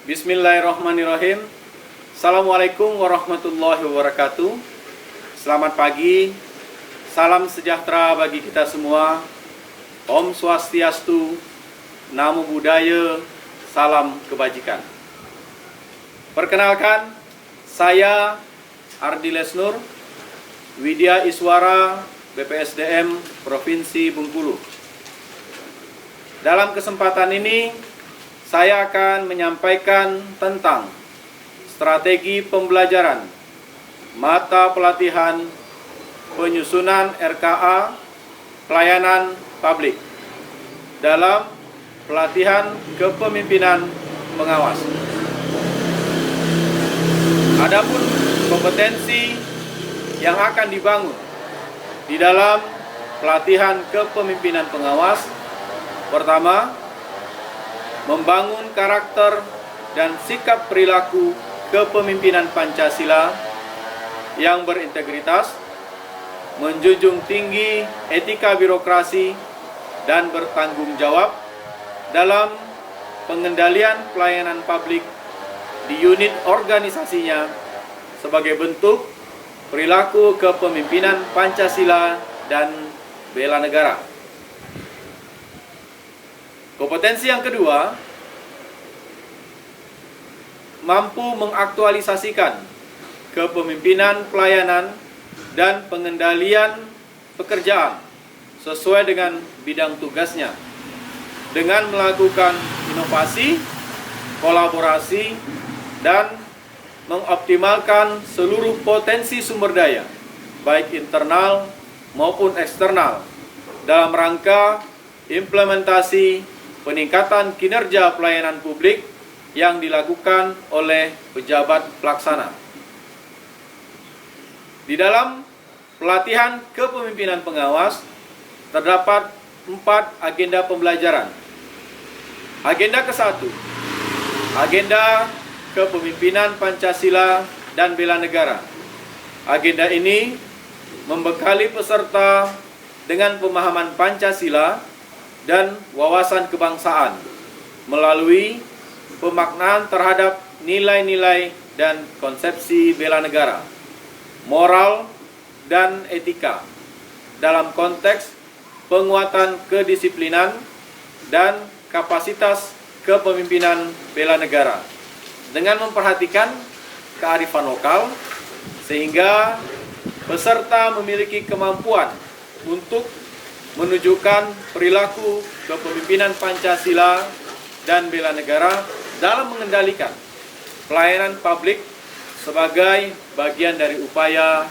Bismillahirrahmanirrahim. Assalamualaikum warahmatullahi wabarakatuh. Selamat pagi. Salam sejahtera bagi kita semua. Om Swastiastu, Namo Buddhaya, salam kebajikan. Perkenalkan, saya Ardi Lesnur, Widya Iswara, BPSDM Provinsi Bengkulu. Dalam kesempatan ini, saya akan menyampaikan tentang strategi pembelajaran, mata pelatihan, penyusunan RKA, pelayanan publik dalam pelatihan kepemimpinan pengawas. Adapun kompetensi yang akan dibangun di dalam pelatihan kepemimpinan pengawas, pertama, membangun karakter dan sikap perilaku kepemimpinan Pancasila yang berintegritas, menjunjung tinggi etika birokrasi dan bertanggung jawab dalam pengendalian pelayanan publik di unit organisasinya sebagai bentuk perilaku kepemimpinan Pancasila dan bela negara. Kompetensi yang kedua, mampu mengaktualisasikan kepemimpinan pelayanan dan pengendalian pekerjaan sesuai dengan bidang tugasnya dengan melakukan inovasi, kolaborasi, dan mengoptimalkan seluruh potensi sumber daya, baik internal maupun eksternal, dalam rangka implementasi peningkatan kinerja pelayanan publik yang dilakukan oleh pejabat pelaksana. Di dalam pelatihan kepemimpinan pengawas, terdapat 4 agenda pembelajaran. Agenda ke-1, agenda kepemimpinan Pancasila dan bela negara. Agenda ini membekali peserta dengan pemahaman Pancasila dan wawasan kebangsaan melalui pemaknaan terhadap nilai-nilai dan konsepsi bela negara, moral dan etika dalam konteks penguatan kedisiplinan dan kapasitas kepemimpinan bela negara dengan memperhatikan kearifan lokal sehingga peserta memiliki kemampuan untuk menunjukkan perilaku kepemimpinan Pancasila dan bela negara dalam mengendalikan pelayanan publik sebagai bagian dari upaya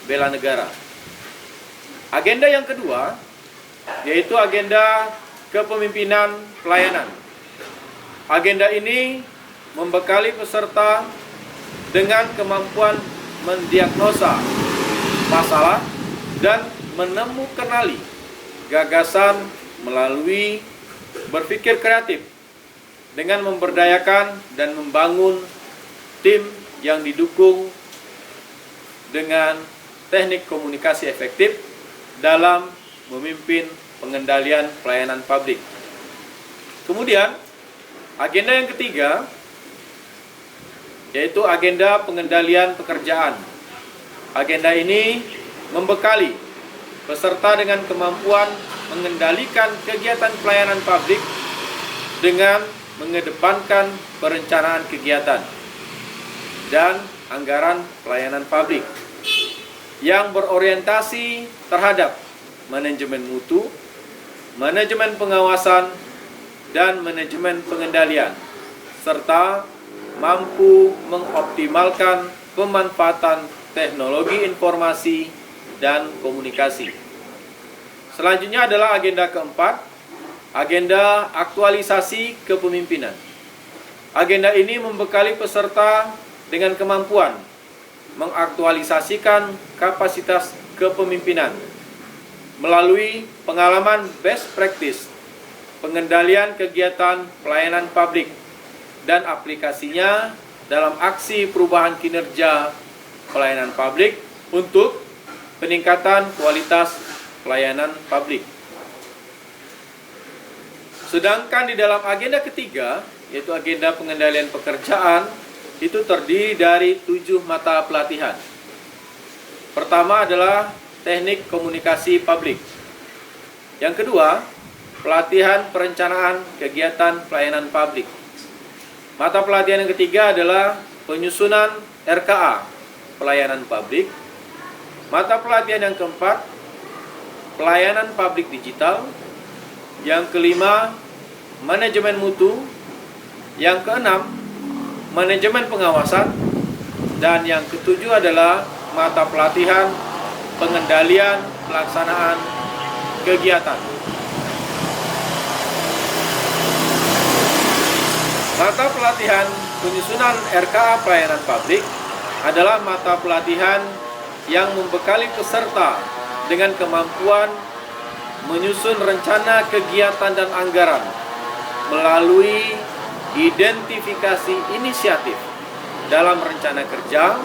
bela negara. Agenda yang kedua yaitu agenda kepemimpinan pelayanan. Agenda ini membekali peserta dengan kemampuan mendiagnosa masalah dan menemukan gagasan melalui berpikir kreatif dengan memberdayakan dan membangun tim yang didukung dengan teknik komunikasi efektif dalam memimpin pengendalian pelayanan publik. Kemudian, agenda yang ketiga yaitu agenda pengendalian pekerjaan. Agenda ini membekali peserta dengan kemampuan mengendalikan kegiatan pelayanan publik dengan mengedepankan perencanaan kegiatan dan anggaran pelayanan publik yang berorientasi terhadap manajemen mutu, manajemen pengawasan, dan manajemen pengendalian, serta mampu mengoptimalkan pemanfaatan teknologi informasi dan komunikasi. Selanjutnya adalah agenda keempat, agenda aktualisasi kepemimpinan. Agenda ini membekali peserta dengan kemampuan mengaktualisasikan kapasitas kepemimpinan melalui pengalaman best practice, pengendalian kegiatan pelayanan publik, dan aplikasinya dalam aksi perubahan kinerja pelayanan publik untuk peningkatan kualitas pelayanan publik. Sedangkan di dalam agenda ketiga, yaitu agenda pengendalian pekerjaan, itu terdiri dari 7 mata pelatihan. Pertama adalah teknik komunikasi publik. Yang kedua, pelatihan perencanaan kegiatan pelayanan publik. Mata pelatihan yang ketiga adalah penyusunan RKA pelayanan publik. Mata pelatihan yang keempat, pelayanan publik digital. Yang kelima, manajemen mutu. Yang keenam, manajemen pengawasan. Dan yang ketujuh adalah mata pelatihan pengendalian pelaksanaan kegiatan. Mata pelatihan penyusunan RKA pelayanan publik adalah mata pelatihan yang membekali peserta dengan kemampuan menyusun rencana kegiatan dan anggaran melalui identifikasi inisiatif dalam rencana kerja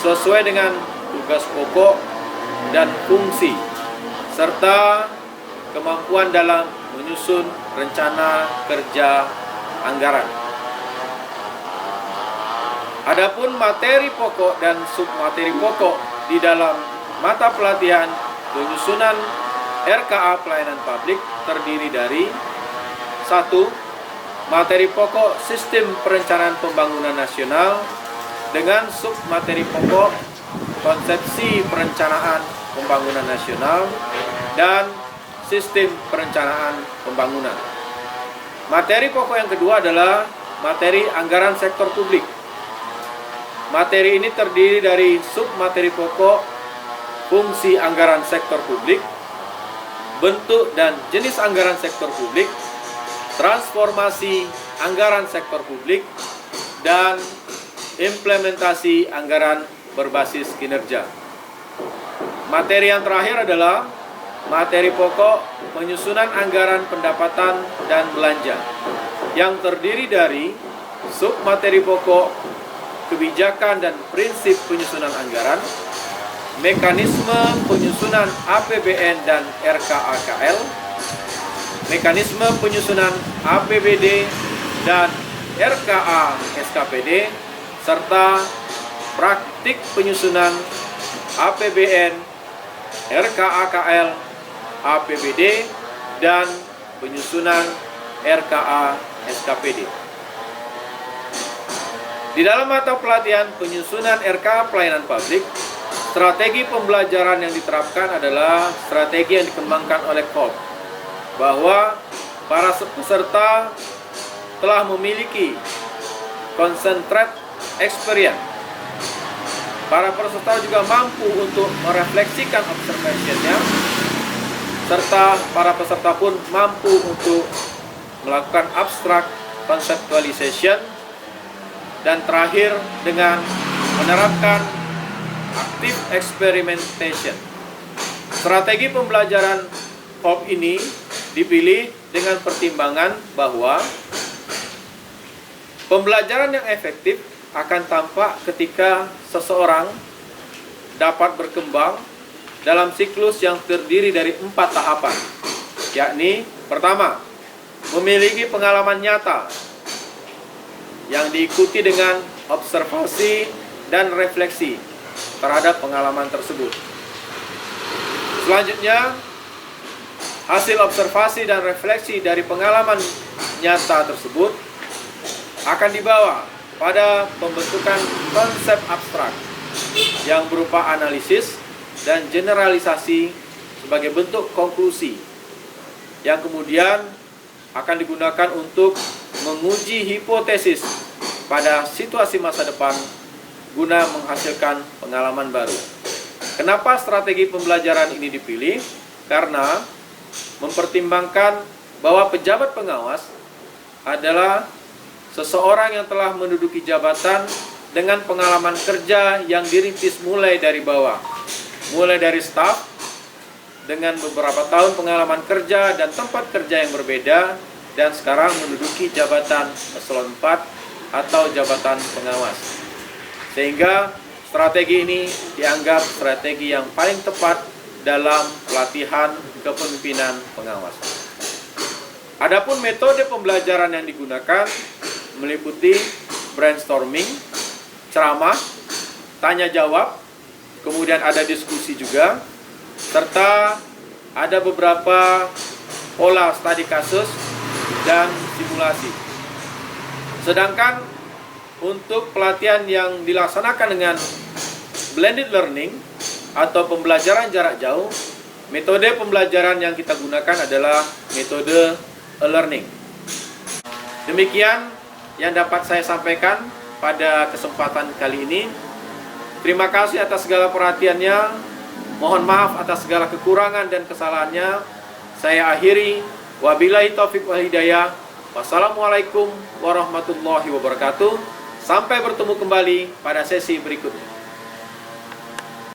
sesuai dengan tugas pokok dan fungsi, serta kemampuan dalam menyusun rencana kerja anggaran. Adapun materi pokok dan submateri pokok di dalam mata pelatihan penyusunan RKA pelayanan publik terdiri dari 1. Materi pokok sistem perencanaan pembangunan nasional dengan submateri pokok konsepsi perencanaan pembangunan nasional dan sistem perencanaan pembangunan. Materi pokok yang kedua adalah materi anggaran sektor publik. Materi ini terdiri dari submateri pokok fungsi anggaran sektor publik, bentuk dan jenis anggaran sektor publik, transformasi anggaran sektor publik, dan implementasi anggaran berbasis kinerja. Materi yang terakhir adalah materi pokok penyusunan anggaran pendapatan dan belanja yang terdiri dari submateri pokok kebijakan dan prinsip penyusunan anggaran, mekanisme penyusunan APBN dan RKAKL, mekanisme penyusunan APBD dan RKA SKPD, serta praktik penyusunan APBN, RKAKL, APBD, dan penyusunan RKA SKPD. Di dalam mata pelatihan penyusunan RKA pelayanan publik, strategi pembelajaran yang diterapkan adalah strategi yang dikembangkan oleh KOP, bahwa para peserta telah memiliki concentrate experience. Para peserta juga mampu untuk merefleksikan observation-nya, serta para peserta pun mampu untuk melakukan abstract conceptualization, dan terakhir dengan menerapkan active experimentation. Strategi pembelajaran KOP ini dipilih dengan pertimbangan bahwa pembelajaran yang efektif akan tampak ketika seseorang dapat berkembang dalam siklus yang terdiri dari 4 tahapan, yakni pertama, memiliki pengalaman nyata yang diikuti dengan observasi dan refleksi terhadap pengalaman tersebut. Selanjutnya, hasil observasi dan refleksi dari pengalaman nyata tersebut akan dibawa pada pembentukan konsep abstrak yang berupa analisis dan generalisasi sebagai bentuk konklusi yang kemudian akan digunakan untuk menguji hipotesis pada situasi masa depan guna menghasilkan pengalaman baru. Kenapa strategi pembelajaran ini dipilih? Karena mempertimbangkan bahwa pejabat pengawas adalah seseorang yang telah menduduki jabatan dengan pengalaman kerja yang dirintis mulai dari bawah, mulai dari staf dengan beberapa tahun pengalaman kerja dan tempat kerja yang berbeda, dan sekarang menduduki jabatan eselon 4 atau jabatan pengawas. Sehingga strategi ini dianggap strategi yang paling tepat dalam pelatihan kepemimpinan pengawas. Adapun metode pembelajaran yang digunakan meliputi brainstorming, ceramah, tanya jawab, kemudian ada diskusi juga, serta ada beberapa pola studi kasus dan simulasi. Sedangkan untuk pelatihan yang dilaksanakan dengan blended learning atau pembelajaran jarak jauh, metode pembelajaran yang kita gunakan adalah metode e-learning. Demikian yang dapat saya sampaikan pada kesempatan kali ini. Terima kasih atas segala perhatiannya. Mohon maaf atas segala kekurangan dan kesalahannya. Saya akhiri. Wabillahi taufiq wal hidayah. Wassalamualaikum warahmatullahi wabarakatuh. Sampai bertemu kembali pada sesi berikutnya.